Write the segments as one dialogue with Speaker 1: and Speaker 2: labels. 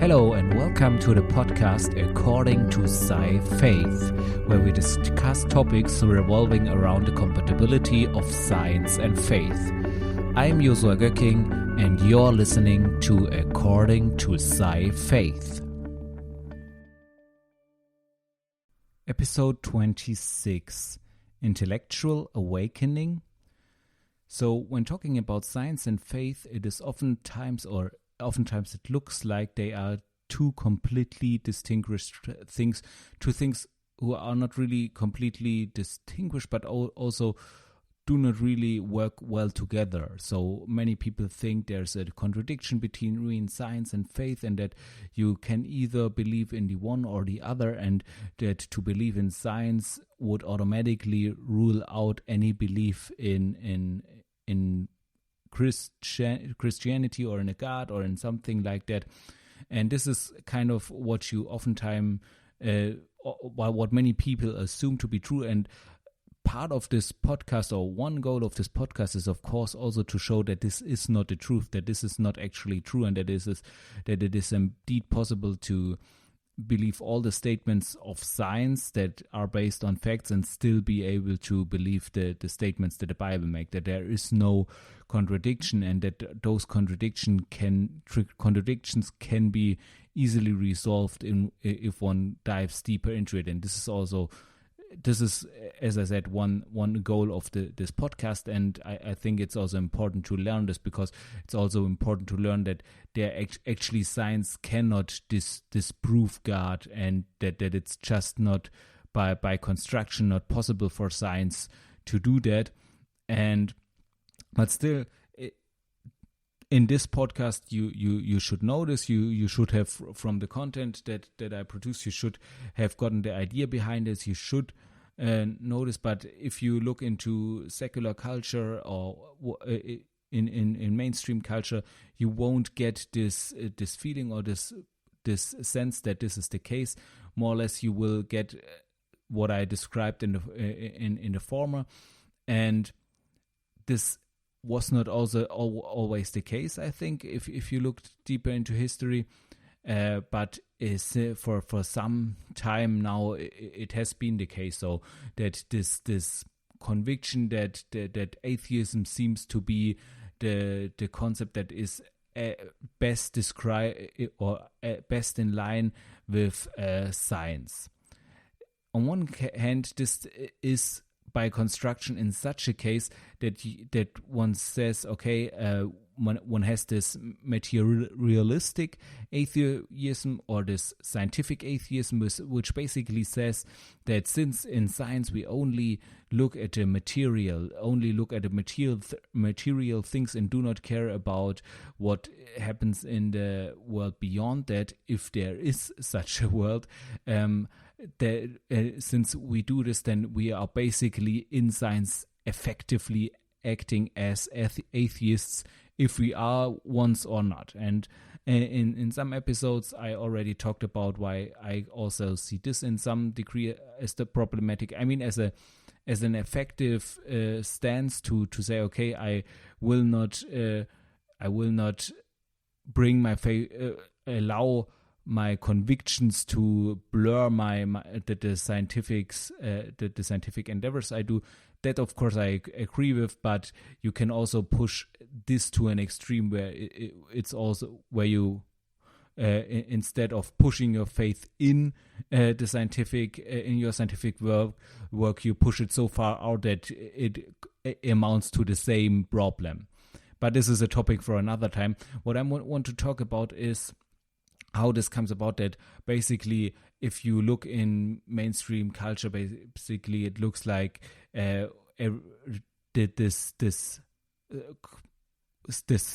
Speaker 1: Hello and welcome to the podcast According to Sci-Faith, where we discuss topics revolving around the compatibility of science and faith. I'm Joshua Göcking and you're listening to According to Sci-Faith. Episode 26, Intellectual Awakening. So when talking about science and faith, it is oftentimes it looks like they are two completely distinguished things, two things who are not really completely distinguished, but also do not really work well together. So many people think there's a contradiction between science and faith, and that you can either believe in the one or the other, and that to believe in science would automatically rule out any belief in Christianity or in a God or in something like that. And this is kind of what you oftentimes, what many people assume to be true. And part of this podcast, or one goal of this podcast, is of course also to show that this is not the truth, that this is not actually true, and that it is indeed possible to believe all the statements of science that are based on facts and still be able to believe the statements that the Bible make, that there is no contradiction, and that those contradictions can be easily resolved if one dives deeper into it. And this is, as I said, one goal of this podcast, and I think it's also important to learn this, because it's also important to learn that actually science cannot disprove God, and that it's just not by construction not possible for science to do that. But still, in this podcast, you should notice, you should have, from the content that I produce, you should have gotten the idea behind this. You should notice. But if you look into secular culture or in mainstream culture, you won't get this feeling or this sense that this is the case. More or less, you will get what I described in the former, and this was not also always the case, I think, if you looked deeper into history, but is for some time now it has been the case. So that this conviction that atheism seems to be the concept that is best described or best in line with science. On one hand, this is by construction in such a case that one says, okay, one has this materialistic atheism or this scientific atheism, which basically says that since in science we only look at the material things and do not care about what happens in the world beyond that, if there is such a world, since we do this, then we are basically in science effectively acting as atheists, if we are once or not. And in some episodes I already talked about why I also see this in some degree as the problematic. I mean, as an effective stance to say, okay, I will not bring my allow my convictions to blur the scientific endeavors I do. That, of course, I agree with, but you can also push this to an extreme where it's also where you, instead of pushing your faith in the scientific, in your scientific work, you push it so far out that it amounts to the same problem. But this is a topic for another time. What I want to talk about is how this comes about, that basically if you look in mainstream culture, basically it looks like this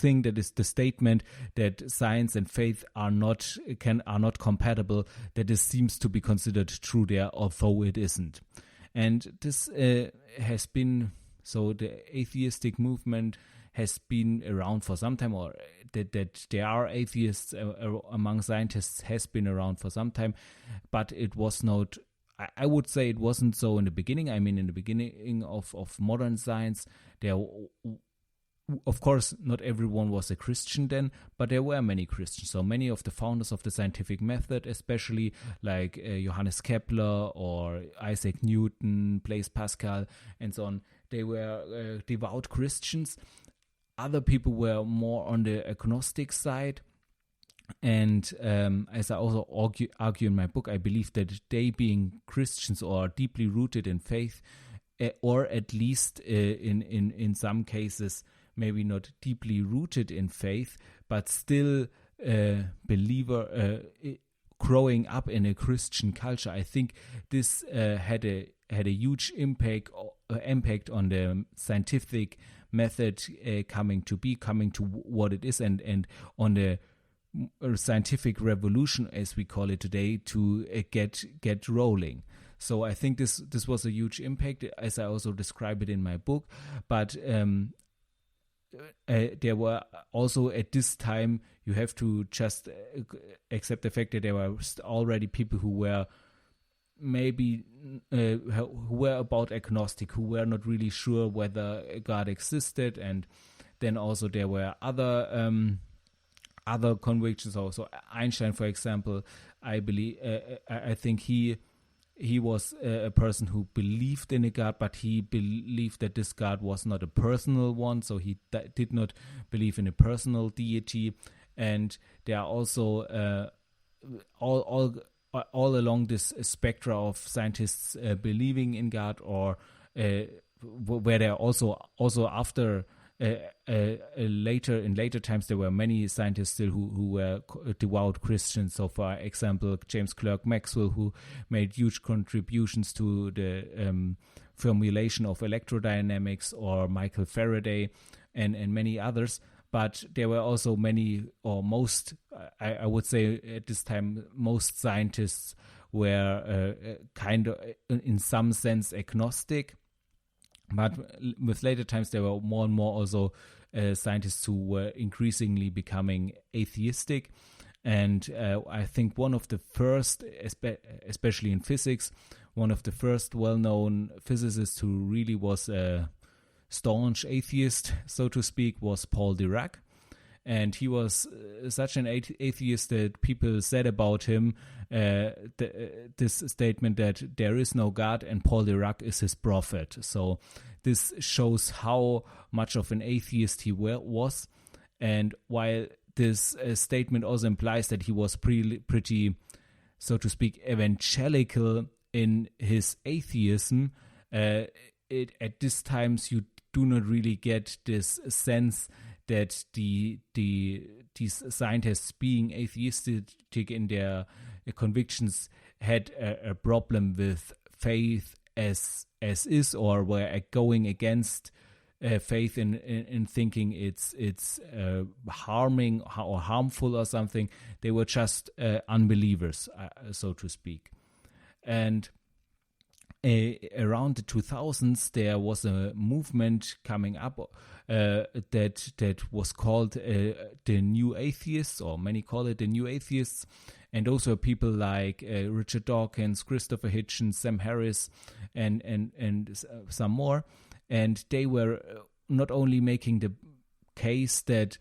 Speaker 1: thing that is the statement that science and faith are not compatible, that this seems to be considered true there, although it isn't. And this has been, so the atheistic movement has been around for some time, or that there are atheists among scientists has been around for some time, but it was not, I would say it wasn't so in the beginning. I mean, in the beginning of modern science, there of course, not everyone was a Christian then, but there were many Christians. So many of the founders of the scientific method, especially like Johannes Kepler or Isaac Newton, Blaise Pascal, and so on, they were devout Christians. Other people were more on the agnostic side. And as I also argue in my book, I believe that they, being Christians or deeply rooted in faith, or at least in some cases, maybe not deeply rooted in faith, but still believer, growing up in a Christian culture. I think this had a huge impact on the scientific method coming to what it is, and on the scientific revolution, as we call it today, to get rolling. So I think this was a huge impact, as I also describe it in my book. But there were also, at this time, you have to just accept the fact that there were already people who were maybe who were about agnostic, who were not really sure whether God existed, and then also there were other convictions. Also Einstein, for example, I think he was a person who believed in a God, but he believed that this God was not a personal one, so he did not believe in a personal deity. And there are also all along this spectra of scientists believing in God, or where there also after later times there were many scientists still who were devout Christians. So, for example, James Clerk Maxwell, who made huge contributions to the formulation of electrodynamics, or Michael Faraday, and many others. But there were also many, or most, I would say at this time, most scientists were kind of, in some sense, agnostic. But with later times, there were more and more also scientists who were increasingly becoming atheistic. And I think one of the first, especially in physics, one of the first well-known physicists who really was a staunch atheist, so to speak, was Paul Dirac. And he was such an atheist that people said about him this statement that there is no God and Paul Dirac is his prophet. So this shows how much of an atheist he was. And while this statement also implies that he was pretty, so to speak, evangelical in his atheism, at this times you do not really get this sense that these scientists, being atheistic in their convictions, had a problem with faith as is, or were going against faith in thinking it's harming or harmful or something. They were just unbelievers, so to speak. And around the 2000s, there was a movement coming up that was called the New Atheists, or many call it the New Atheists. And those were people like Richard Dawkins, Christopher Hitchens, Sam Harris, and some more. And they were not only making the case that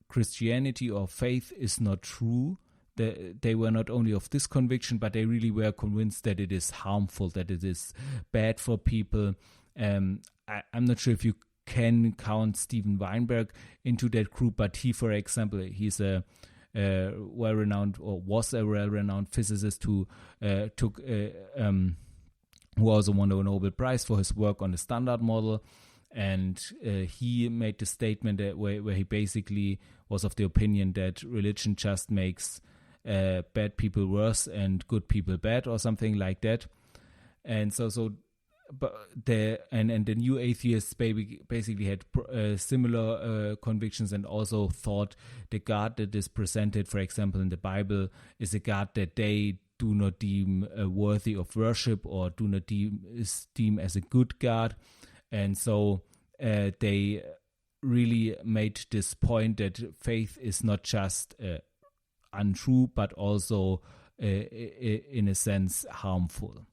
Speaker 1: Christianity or faith is not true. They were not only of this conviction, but they really were convinced that it is harmful, that it is bad for people. I'm not sure if you can count Steven Weinberg into that group, but he, for example, he's a well-renowned, or was a well-renowned physicist who who also won the Nobel Prize for his work on the Standard Model. And he made the statement that where he basically was of the opinion that religion just makes bad people worse and good people bad, or something like that. And but the New Atheists basically had similar convictions, and also thought the God that is presented, for example, in the Bible, is a God that they do not deem worthy of worship, or do not deem as a good God. And so they really made this point that faith is not just untrue, but also in a sense harmful.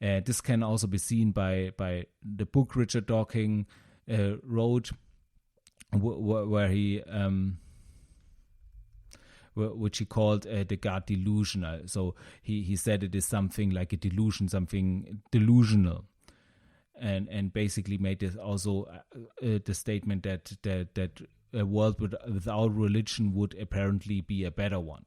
Speaker 1: This can also be seen by the book Richard Dawkins wrote, where he which he called the God delusional. So he said it is something like a delusion, something delusional, and basically made this also the statement that a world without religion would apparently be a better one.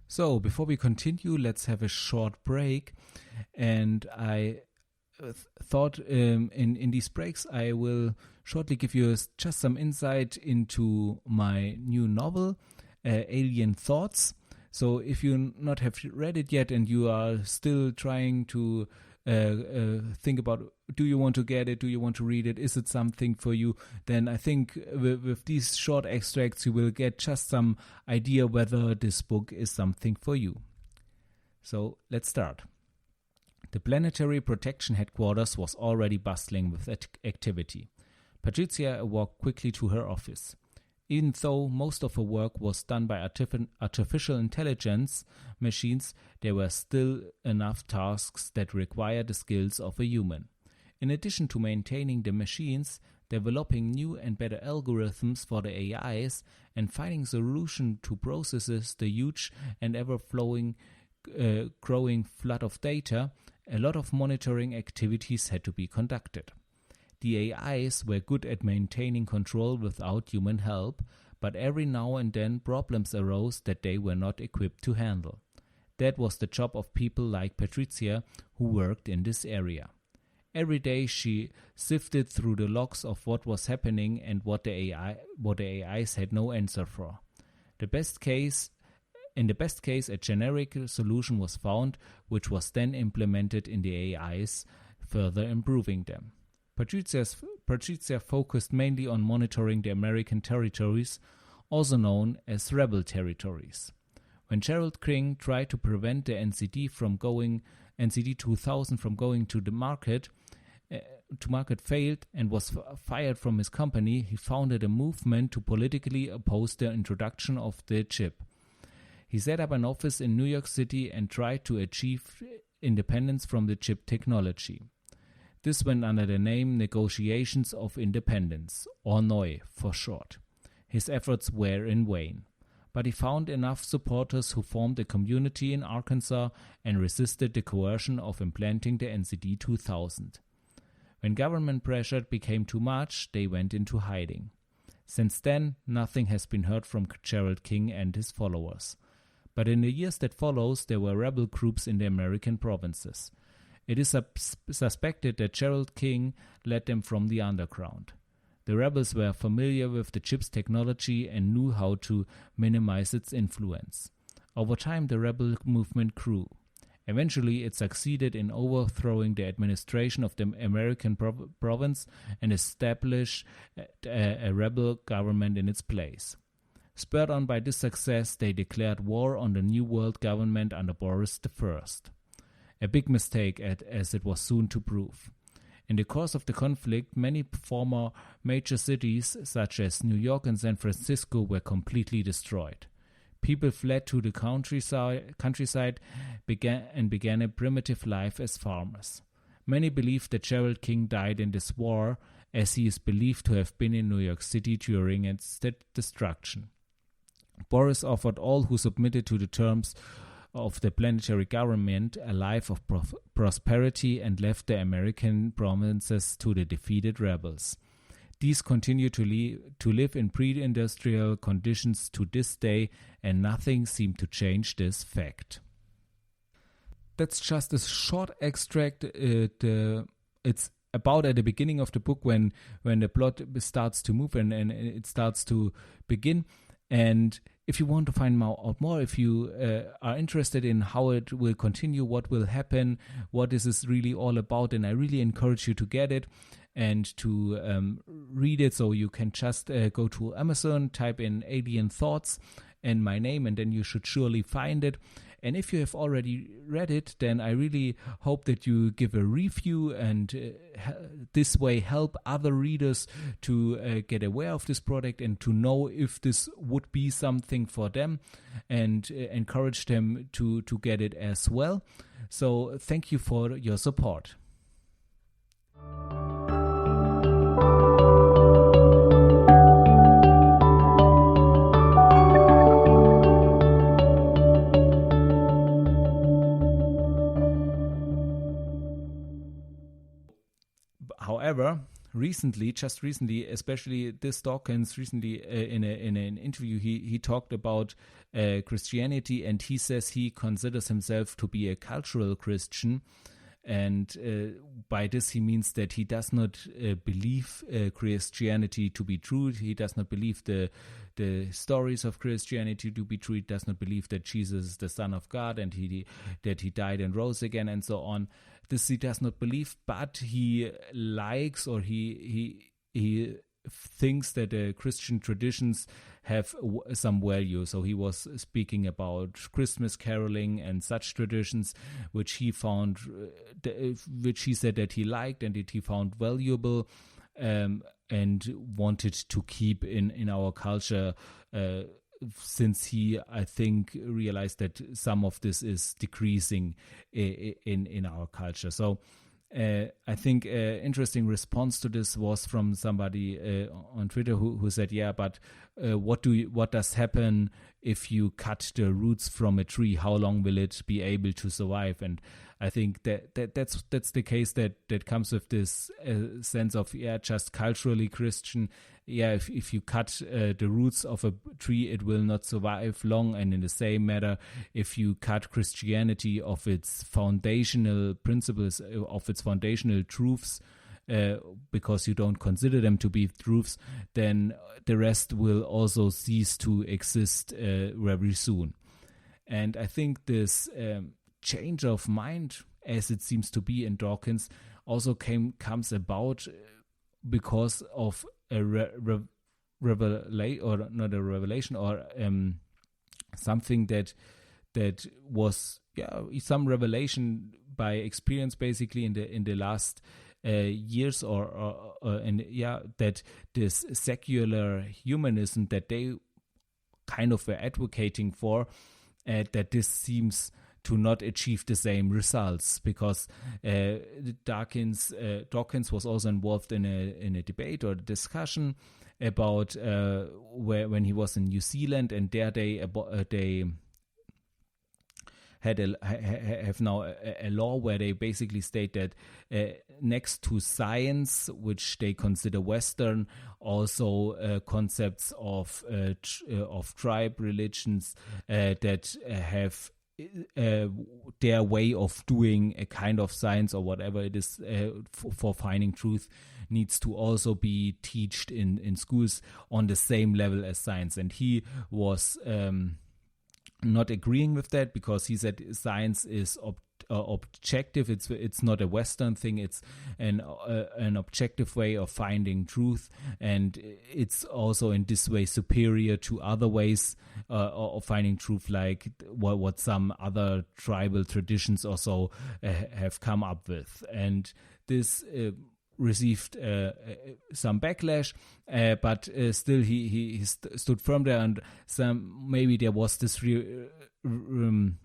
Speaker 1: So before we continue, let's have a short break. And I thought in these breaks I will shortly give you just some insight into my new novel, Alien Thoughts. So if you not have read it yet and you are still trying to think about, do you want to get it, do you want to read it, is it something for you, then I think with these short extracts you will get just some idea whether this book is something for you. So let's start. The Planetary Protection Headquarters was already bustling with activity. Patricia walked quickly to her office. Even though most of her work was done by artificial intelligence machines, there were still enough tasks that required the skills of a human. In addition to maintaining the machines, developing new and better algorithms for the AIs, and finding solutions to processes the huge and ever-growing flood of data, a lot of monitoring activities had to be conducted. The AIs were good at maintaining control without human help, but every now and then problems arose that they were not equipped to handle. That was the job of people like Patricia who worked in this area. Every day she sifted through the logs of what was happening and what the AIs had no answer for. In the best case, a generic solution was found, which was then implemented in the AIs, further improving them. Patricia focused mainly on monitoring the American territories, also known as rebel territories. When Gerald King tried to prevent the NCD-2000 from going to market failed and was fired from his company, he founded a movement to politically oppose the introduction of the chip. He set up an office in New York City and tried to achieve independence from the chip technology. This went under the name Negotiations of Independence, or NOI for short. His efforts were in vain, but he found enough supporters who formed a community in Arkansas and resisted the coercion of implanting the NCD-2000. When government pressure became too much, they went into hiding. Since then, nothing has been heard from Gerald King and his followers. But in the years that follows, there were rebel groups in the American provinces. It is suspected that Gerald King led them from the underground. The rebels were familiar with the chip's technology and knew how to minimize its influence. Over time, the rebel movement grew. Eventually, it succeeded in overthrowing the administration of the American province and established a rebel government in its place. Spurred on by this success, they declared war on the New World government under Boris I. A big mistake, as it was soon to prove. In the course of the conflict, many former major cities, such as New York and San Francisco, were completely destroyed. People fled to the countryside began a primitive life as farmers. Many believe that Gerald King died in this war, as he is believed to have been in New York City during its destruction. Boris offered all who submitted to the terms of the planetary government a life of prosperity and left the American provinces to the defeated rebels. These continue to live in pre-industrial conditions to this day, and nothing seemed to change this fact. That's just a short extract. It's about at the beginning of the book when the plot starts to move and it starts to begin. And if you want to find out more, if you are interested in how it will continue, what will happen, what this is really all about, then I really encourage you to get it and to read it. So you can just go to Amazon, type in Alien Thoughts and my name, and then you should surely find it. And if you have already read it, then I really hope that you give a review and this way help other readers to get aware of this product and to know if this would be something for them, and encourage them to get it as well. So thank you for your support. However, just recently, especially this Dawkins recently in an interview, he talked about Christianity, and he says he considers himself to be a cultural Christian. And by this he means that he does not believe Christianity to be true. He does not believe the stories of Christianity to be true. He does not believe that Jesus is the Son of God and that he died and rose again and so on. This he does not believe, but he likes, or he thinks that Christian traditions have some value. So he was speaking about Christmas caroling and such traditions, which he found, which he said that he liked and that he found valuable, and wanted to keep in our culture, since he, I think, realized that some of this is decreasing in our culture. So I think an interesting response to this was from somebody on Twitter who said, yeah, but what does happen if you cut the roots from a tree? How long will it be able to survive? And I think that's the case that comes with this sense of, just culturally Christian. If you cut the roots of a tree, it will not survive long. And in the same matter, if you cut Christianity of its foundational principles, of its foundational truths, because you don't consider them to be truths, then the rest will also cease to exist very soon. And I think this change of mind, as it seems to be in Dawkins, also comes about because of a revelation, or not a revelation, or something that was some revelation by experience, basically in the last years, that this secular humanism that they kind of were advocating for, that this seems to not achieve the same results, because Dawkins was also involved in a debate or discussion about when he was in New Zealand, and there they have now a law where they basically state that next to science, which they consider Western, also concepts of tribe religions that have their way of doing a kind of science or whatever it is for finding truth needs to also be taught in schools on the same level as science. And he was not agreeing with that, because he said science is objective. It's not a Western thing. It's an objective way of finding truth, and it's also in this way superior to other ways of finding truth, like what some other tribal traditions also have come up with. And this received some backlash, but still he stood firm there, and maybe there was this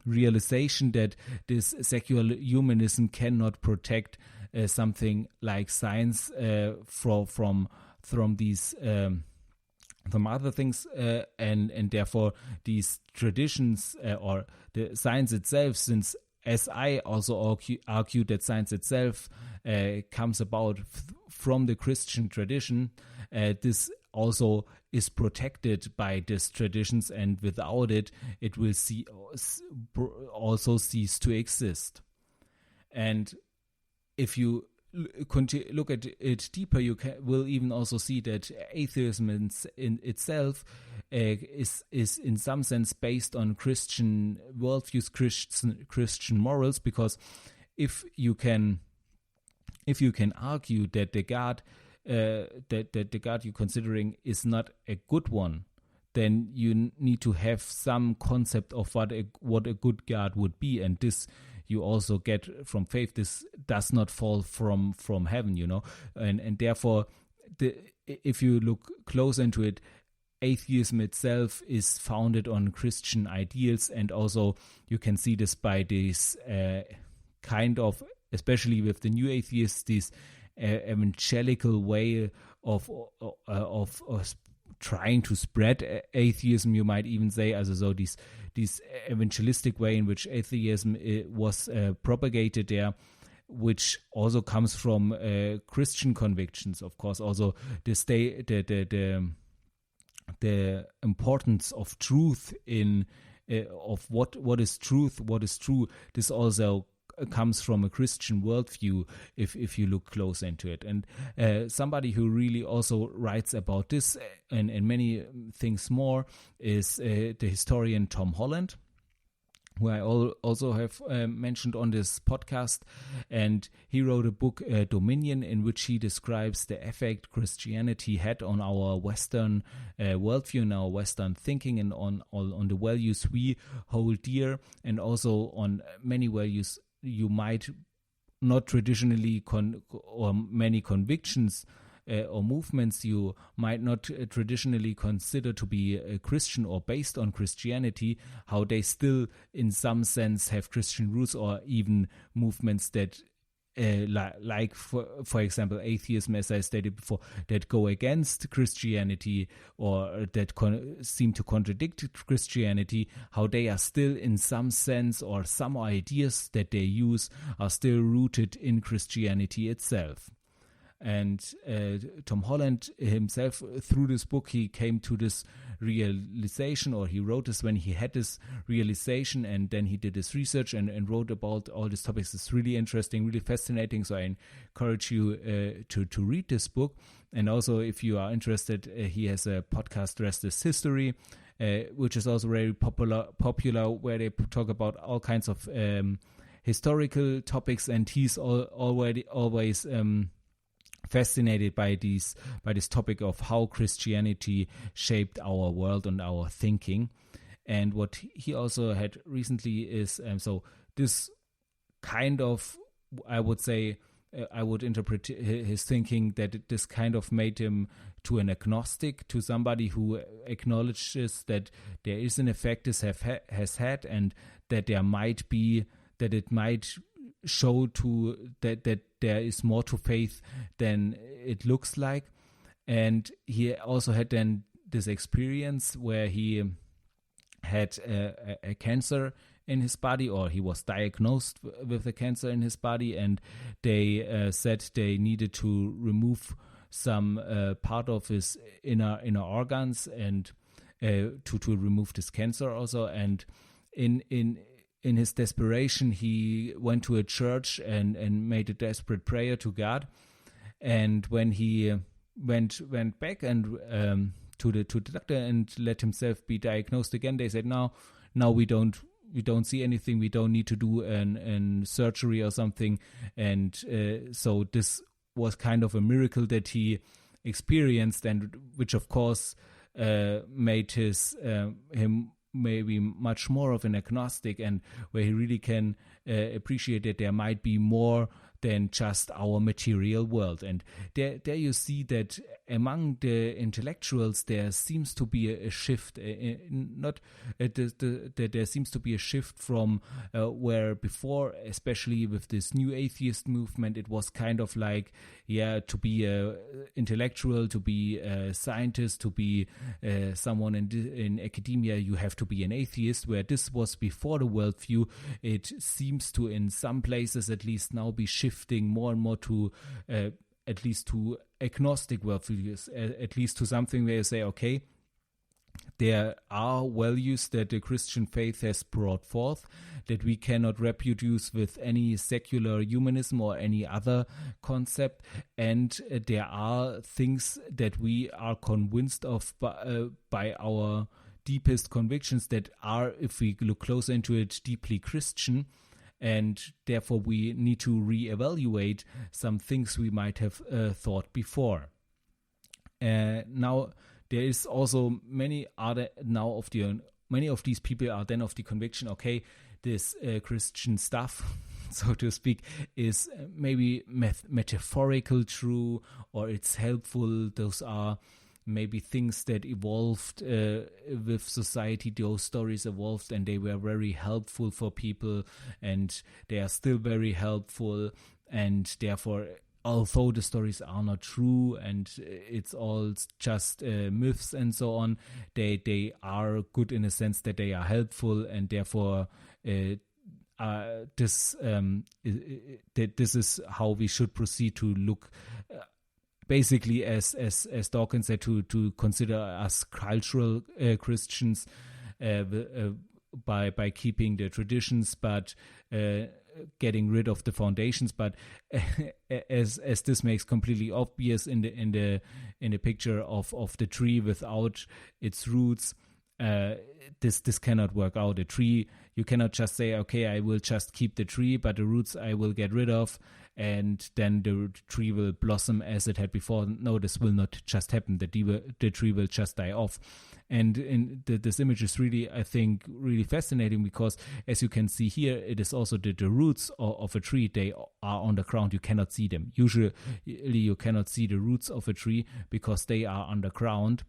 Speaker 1: realization that this secular humanism cannot protect something like science from these from other things, and therefore these traditions or the science itself, since as I also argue that science itself comes about from the Christian tradition, this also is protected by these traditions, and without it, it will also cease to exist. And if you look at it deeper, you will even also see that atheism in itself is in some sense based on Christian worldviews, Christian morals, because if you can argue that the God that the God you're considering is not a good one, then you need to have some concept of what a good God would be, and this you also get from faith. This does not fall from heaven, and therefore, if you look close into it, atheism itself is founded on Christian ideals, and also you can see this by this kind of, especially with the new atheists, this evangelical way of trying to spread atheism, you might even say, so this evangelistic way in which atheism was propagated there, which also comes from Christian convictions, of course. Also, the importance of truth of what is truth, what is true. This also comes from a Christian worldview if you look close into it. And somebody who really also writes about this and many things more is the historian Tom Holland, who I also have mentioned on this podcast. And he wrote a book, Dominion, in which he describes the effect Christianity had on our Western worldview and our Western thinking, and on the values we hold dear, and also on many values you might not traditionally or many convictions or movements you might not traditionally consider to be Christian or based on Christianity, how they still in some sense have Christian roots, or even movements that like for example atheism, as I stated before, that go against Christianity or that seem to contradict Christianity, how they are still in some sense, or some ideas that they use are still rooted in Christianity itself. And Tom Holland himself, through this book, he came to this realization, or he wrote this when he had this realization, and then he did his research and wrote about all these topics. It's really interesting, really fascinating. So I encourage you to read this book. And also, if you are interested, he has a podcast, Rest is History, which is also very popular, where they talk about all kinds of historical topics, and he's always fascinated by this topic of how Christianity shaped our world and our thinking. And what he also had recently is so this kind of, I would say, I would interpret his thinking that this kind of made him to an agnostic, to somebody who acknowledges that there is an effect this has had, and that there might be, that it might show to that there is more to faith than it looks like. And he also had then this experience where he had a cancer in his body, or he was diagnosed with a cancer in his body, and they said they needed to remove some part of his inner organs, and to remove this cancer also. And in his desperation, he went to a church and made a desperate prayer to God. And when he went back and to the doctor and let himself be diagnosed again, they said, now we don't see anything. We don't need to do an surgery or something. And so this was kind of a miracle that he experienced, and which of course made him maybe much more of an agnostic, and where he really can appreciate that there might be more than just our material world. And there you see that among the intellectuals there seems to be a shift, that there seems to be a shift from where before, especially with this new atheist movement, it was kind of like, to be a intellectual, to be a scientist, to be someone in academia, you have to be an atheist. Where this was before the worldview, it seems to, in some places at least now, be shifting more and more to at least to agnostic worldviews, at least to something where you say, okay, there are values that the Christian faith has brought forth that we cannot reproduce with any secular humanism or any other concept, and there are things that we are convinced of by our deepest convictions that are, if we look closer into it, deeply Christian. And therefore we need to reevaluate some things we might have thought before. Now, there is also many of these people are then of the conviction, okay, this Christian stuff, so to speak, is maybe metaphorical true, or it's helpful. Those are maybe things that evolved with society. Those stories evolved and they were very helpful for people, and they are still very helpful, and therefore, although the stories are not true and it's all just myths and so on, they are good in a sense that they are helpful, and therefore this is how we should proceed to look. Basically, as Dawkins said, to consider us cultural Christians by keeping the traditions, but getting rid of the foundations. But as this makes completely obvious in the picture of the tree without its roots, this cannot work out. A tree, you cannot just say, okay, I will just keep the tree, but the roots I will get rid of, and then the tree will blossom as it had before. No, this will not just happen. The tree will just die off. And this image is really, I think, really fascinating, because as you can see here, it is also the roots of a tree. They are on the ground. You cannot see them. Usually you cannot see the roots of a tree because they are underground.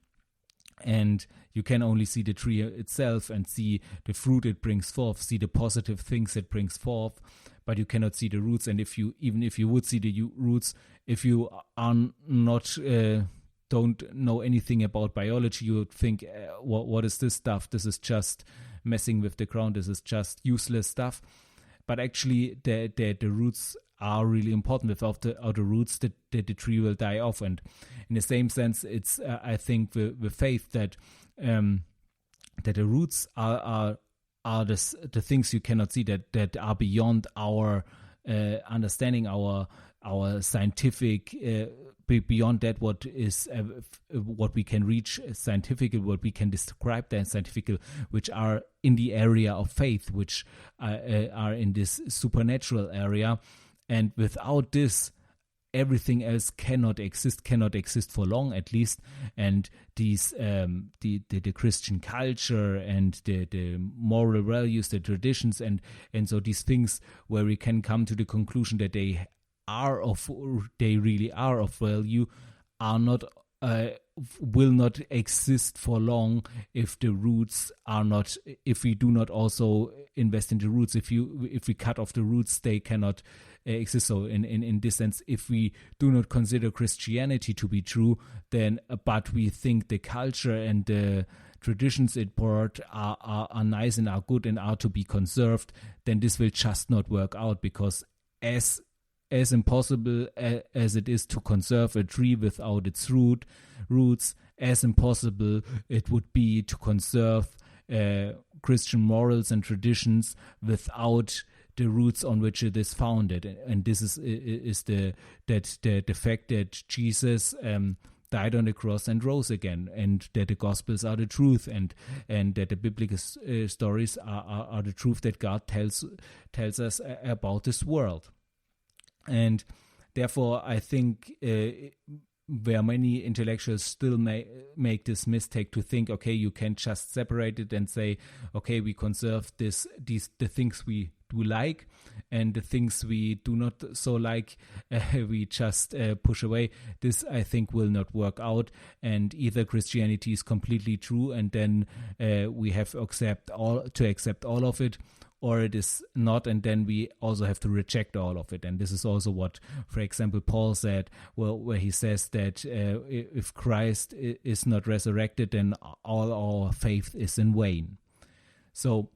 Speaker 1: And you can only see the tree itself and see the fruit it brings forth, see the positive things it brings forth, but you cannot see the roots. And even if you would see the roots, if you are not don't know anything about biology, you would think, what is this stuff? This is just messing with the ground. This is just useless stuff. But actually, the roots are really important. Without the roots, the tree will die off. And in the same sense, it's I think with faith that the roots are the things you cannot see, that are beyond our understanding, our scientific. Beyond that, what we can reach scientifically, what we can describe that scientifically, which are in the area of faith, which are in this supernatural area. And without this, everything else cannot exist for long, at least. And these the Christian culture and the moral values, the traditions, and so these things where we can come to the conclusion that they really are of value, are not will not exist for long if the roots are not, if we do not also invest in the roots. If we cut off the roots, they cannot exist. So in this sense, if we do not consider Christianity to be true, then but we think the culture and the traditions it brought are nice and are good and are to be conserved, then this will just not work out, because as impossible as it is to conserve a tree without its roots, as impossible it would be to conserve Christian morals and traditions without the roots on which it is founded. And this is the fact that Jesus died on the cross and rose again, and that the Gospels are the truth, and that the biblical stories are the truth that God tells us about this world. And therefore, I think where many intellectuals still make this mistake to think, okay, you can just separate it and say, okay, we conserve the things we do like, and the things we do not so like, we just push away. This, I think, will not work out. And either Christianity is completely true, and then we have to accept all of it, or it is not, and then we also have to reject all of it. And this is also what, for example, Paul said, where he says that if Christ is not resurrected, then all our faith is in vain. So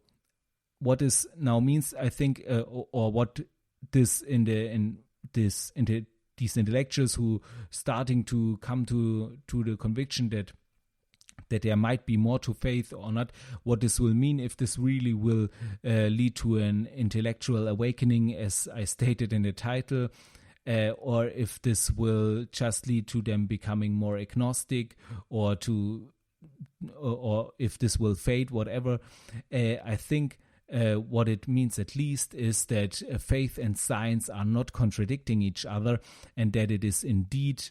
Speaker 1: what this now means, I think, or what this these intellectuals who starting to come to the conviction that there might be more to faith or not, what this will mean, if this really will lead to an intellectual awakening, as I stated in the title, or if this will just lead to them becoming more agnostic, or if this will fade, whatever. I think what it means at least is that faith and science are not contradicting each other, and that it is indeed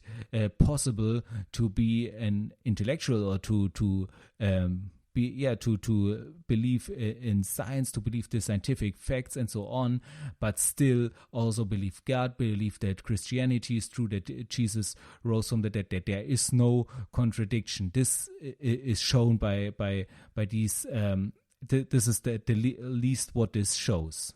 Speaker 1: possible to be an intellectual or to believe in science, to believe the scientific facts and so on, but still also believe God, believe that Christianity is true, that Jesus rose from the dead, that there is no contradiction. This is shown by these. This is the least what this shows.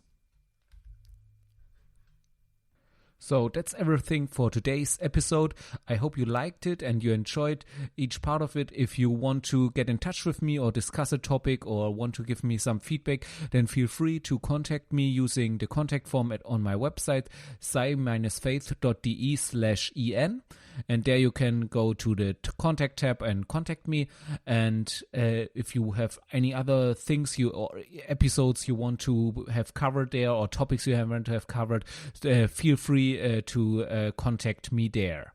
Speaker 1: So that's everything for today's episode. I hope you liked it and you enjoyed each part of it. If you want to get in touch with me or discuss a topic or want to give me some feedback, then feel free to contact me using the contact form on my website, sci-faith.de/en. And there you can go to the contact tab and contact me. And if you have any other things or episodes you want to have covered there, or topics you want to have covered, feel free to contact me there.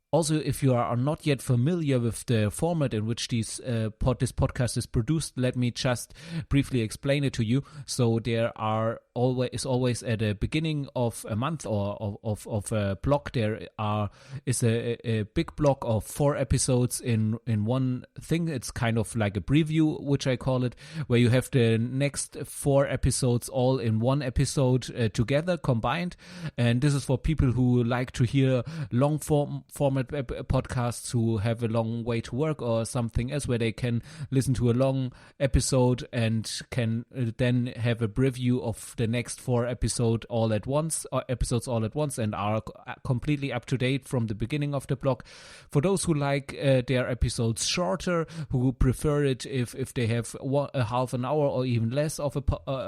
Speaker 1: Also, if you are not yet familiar with the format in which this podcast is produced, let me just briefly explain it to you. So there is always at the beginning of a month or of a block, there is a big block of 4 episodes in one thing. It's kind of like a preview, which I call it, where you have the next 4 episodes all in one episode together, combined. And this is for people who like to hear long format podcasts, who have a long way to work or something else, where they can listen to a long episode and can then have a preview of the next 4 episodes all at once, and are completely up to date from the beginning of the block. For those who like their episodes shorter, who prefer it if they have a half an hour or even less of a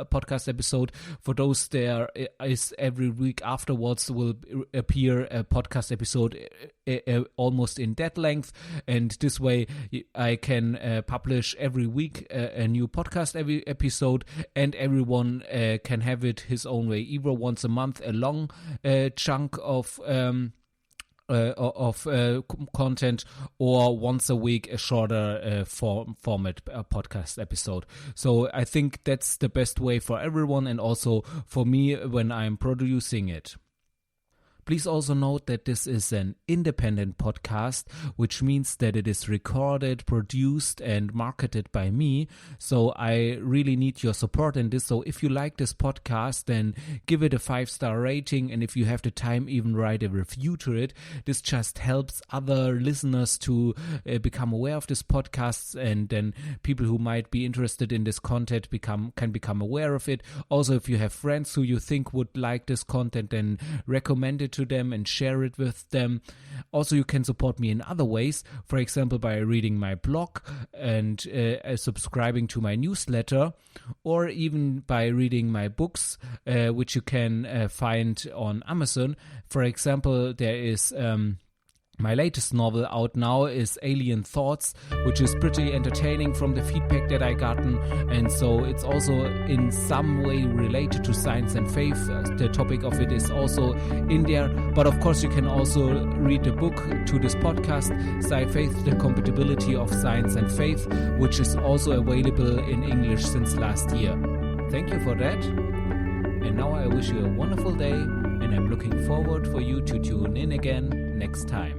Speaker 1: podcast episode, for those there is every week afterwards will appear a podcast episode almost in that length, and this way I can publish every week a new podcast every episode, and everyone can have it his own way, either once a month a long chunk of content, or once a week a shorter format podcast episode. So I think that's the best way for everyone, and also for me when I'm producing it. Please also note that this is an independent podcast, which means that it is recorded, produced, and marketed by me. So I really need your support in this. So if you like this podcast, then give it a 5-star rating. And if you have the time, even write a review to it. This just helps other listeners to become aware of this podcast. And then people who might be interested in this content can become aware of it. Also, if you have friends who you think would like this content, then recommend it to them and share it with them. Also, you can support me in other ways, for example by reading my blog and subscribing to my newsletter, or even by reading my books, which you can find on Amazon. For example, there is my latest novel out now is Alien Thoughts, which is pretty entertaining from the feedback that I gotten, and so it's also in some way related to science and faith. The topic of it is also in there, but of course you can also read the book to this podcast, Sci-Faith, The Compatibility of Science and Faith, which is also available in English since last year. Thank you for that, and now I wish you a wonderful day, and I'm looking forward for you to tune in again next time.